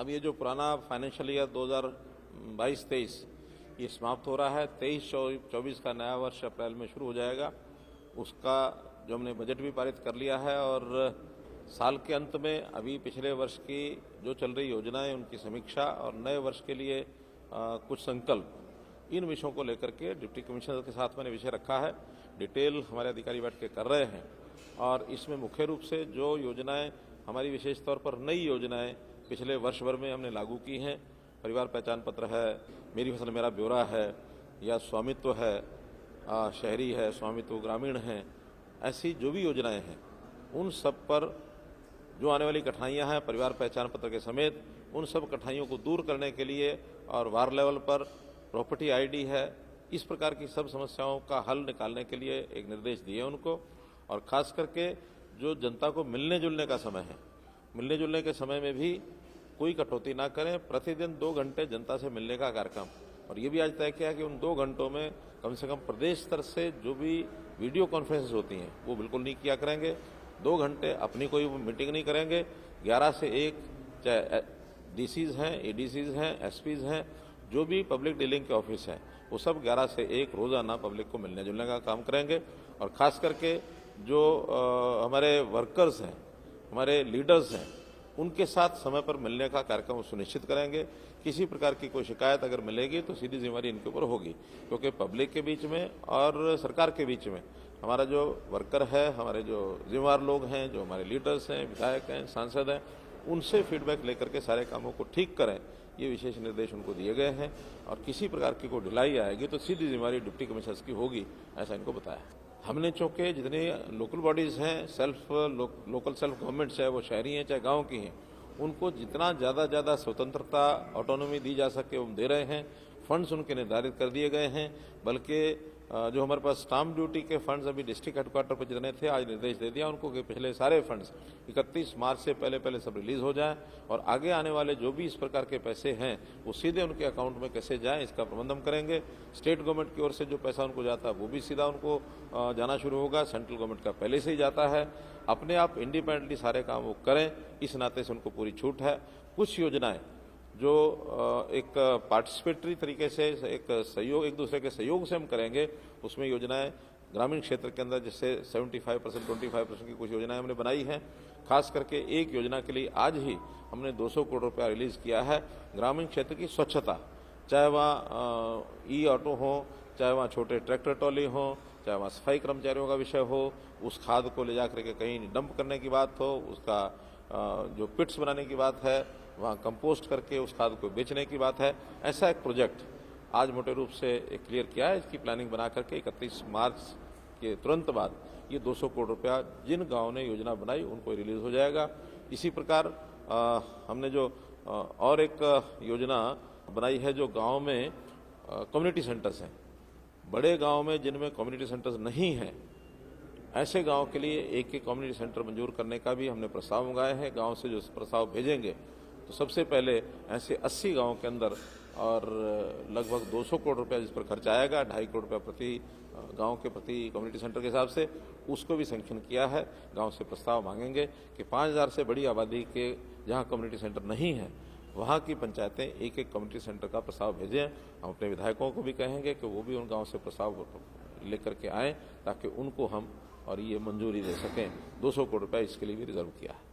अब ये जो पुराना फाइनेंशियल ईयर 2022-23 ये समाप्त हो रहा है। 23-24 का नया वर्ष अप्रैल में शुरू हो जाएगा। उसका जो हमने बजट भी पारित कर लिया है और साल के अंत में अभी पिछले वर्ष की जो चल रही योजनाएं उनकी समीक्षा और नए वर्ष के लिए कुछ संकल्प, इन विषयों को लेकर के डिप्टी कमिश्नर के साथ मैंने विषय रखा है। डिटेल हमारे अधिकारी बैठ के कर रहे हैं और इसमें मुख्य रूप से जो योजनाएं हमारी विशेष तौर पर नई योजनाएं पिछले वर्ष भर में हमने लागू की हैं, परिवार पहचान पत्र है, मेरी फसल मेरा ब्यौरा है, या स्वामित्व है, शहरी है, स्वामित्व ग्रामीण है, ऐसी जो भी योजनाएं हैं उन सब पर जो आने वाली कठिनाइयां हैं परिवार पहचान पत्र के समेत, उन सब कठिनाइयों को दूर करने के लिए और वार्ड लेवल पर प्रॉपर्टी आईडी है, इस प्रकार की सब समस्याओं का हल निकालने के लिए एक निर्देश दिए उनको। और खास करके जो जनता को मिलने जुलने का समय है, मिलने जुलने के समय में भी कोई कटौती ना करें। प्रतिदिन 2 घंटे जनता से मिलने का कार्यक्रम, और ये भी आज तय किया कि उन 2 घंटों में कम से कम प्रदेश स्तर से जो भी वीडियो कॉन्फ्रेंस होती हैं वो बिल्कुल नहीं किया करेंगे। 2 घंटे अपनी कोई मीटिंग नहीं करेंगे। 11 से 1 चाहे डीसीज हैं, एडीसीज हैं, एसपीज हैं, जो भी पब्लिक डीलिंग के ऑफिस हैं, वो सब 11 से 1 रोजाना पब्लिक को मिलने जुलने का काम करेंगे। और खास करके जो हमारे वर्कर्स हैं, हमारे लीडर्स हैं, उनके साथ समय पर मिलने का कार्यक्रम सुनिश्चित करेंगे। किसी प्रकार की कोई शिकायत अगर मिलेगी तो सीधी जिम्मेदारी इनके ऊपर होगी, क्योंकि पब्लिक के बीच में और सरकार के बीच में हमारा जो वर्कर है, हमारे जो जिम्मेदार लोग हैं, जो हमारे लीडर्स हैं, विधायक हैं, सांसद हैं, उनसे फीडबैक लेकर के सारे कामों को ठीक करें, ये विशेष निर्देश उनको दिए गए हैं। और किसी प्रकार की कोई ढिलाई आएगी तो सीधी जिम्मेदारी डिप्टी कमिश्नर्स की होगी, ऐसा इनको बताया। हमने चूंकि जितने लोकल बॉडीज हैं, लोकल सेल्फ गवर्नमेंट्स है, वो शहरी हैं चाहे गांव की हैं, उनको जितना ज़्यादा स्वतंत्रता, ऑटोनॉमी दी जा सके वो दे रहे हैं। फंड्स उनके निर्धारित कर दिए गए हैं, बल्कि जो हमारे पास स्टाम्प ड्यूटी के फंड्स अभी डिस्ट्रिक्ट हेडक्वार्टर पर जितने थे, आज निर्देश दे दिया उनको कि पिछले सारे फंड्स 31 मार्च से पहले सब रिलीज हो जाएं, और आगे आने वाले जो भी इस प्रकार के पैसे हैं वो सीधे उनके अकाउंट में कैसे जाएं, इसका प्रबंध हम करेंगे। स्टेट गवर्नमेंट की ओर से जो पैसा उनको जाता है वो भी सीधा उनको जाना शुरू होगा। सेंट्रल गवर्नमेंट का पहले से ही जाता है। अपने आप इंडिपेंडेंटली सारे काम वो करें, इस नाते से उनको पूरी छूट है। कुछ योजनाएं जो एक पार्टिसिपेटरी तरीके से, एक सहयोग, एक दूसरे के सहयोग से हम करेंगे, उसमें योजनाएं ग्रामीण क्षेत्र के अंदर जैसे 75%, 25% की कुछ योजनाएं हमने बनाई हैं। खास करके एक योजना के लिए आज ही हमने 200 करोड़ रुपया रिलीज किया है। ग्रामीण क्षेत्र की स्वच्छता, चाहे वहाँ ई ऑटो हो, चाहे वहाँ छोटे ट्रैक्टर ट्रॉली हो, चाहे वहाँ सफाई कर्मचारियों का विषय हो, उस खाद को ले जा करके कहीं डंप करने की बात हो, उसका जो पिट्स बनाने की बात है, वहाँ कंपोस्ट करके उस खाद को बेचने की बात है। ऐसा एक प्रोजेक्ट आज मोटे रूप से क्लियर किया है। इसकी प्लानिंग बना करके 31 मार्च के तुरंत बाद ये 200 करोड़ रुपया जिन गाँव ने योजना बनाई उनको रिलीज हो जाएगा। इसी प्रकार हमने जो और एक योजना बनाई है, जो गाँव में कम्युनिटी सेंटर्स हैं, बड़े गाँव में जिनमें कम्युनिटी सेंटर्स नहीं हैं, ऐसे गांव के लिए एक कम्युनिटी सेंटर मंजूर करने का भी हमने प्रस्ताव मंगाए हैं। गांव से जो प्रस्ताव भेजेंगे तो सबसे पहले ऐसे 80 गांव के अंदर, और लगभग 200 करोड़ रुपया जिस पर खर्च आएगा, 2.5 करोड़ रुपया प्रति गांव के प्रति कम्युनिटी सेंटर के हिसाब से, उसको भी सैंक्शन किया है। गांव से प्रस्ताव मांगेंगे कि 5000 से बड़ी आबादी के जहां कम्युनिटी सेंटर नहीं है, वहाँ की पंचायतें एक कम्युनिटी सेंटर का प्रस्ताव भेजें। हम अपने विधायकों को भी कहेंगे कि वो भी उन गाँव से प्रस्ताव लेकर के आएँ, ताकि उनको हम और ये मंजूरी दे सकें। 200 करोड़ रुपया इसके लिए भी रिजर्व किया है।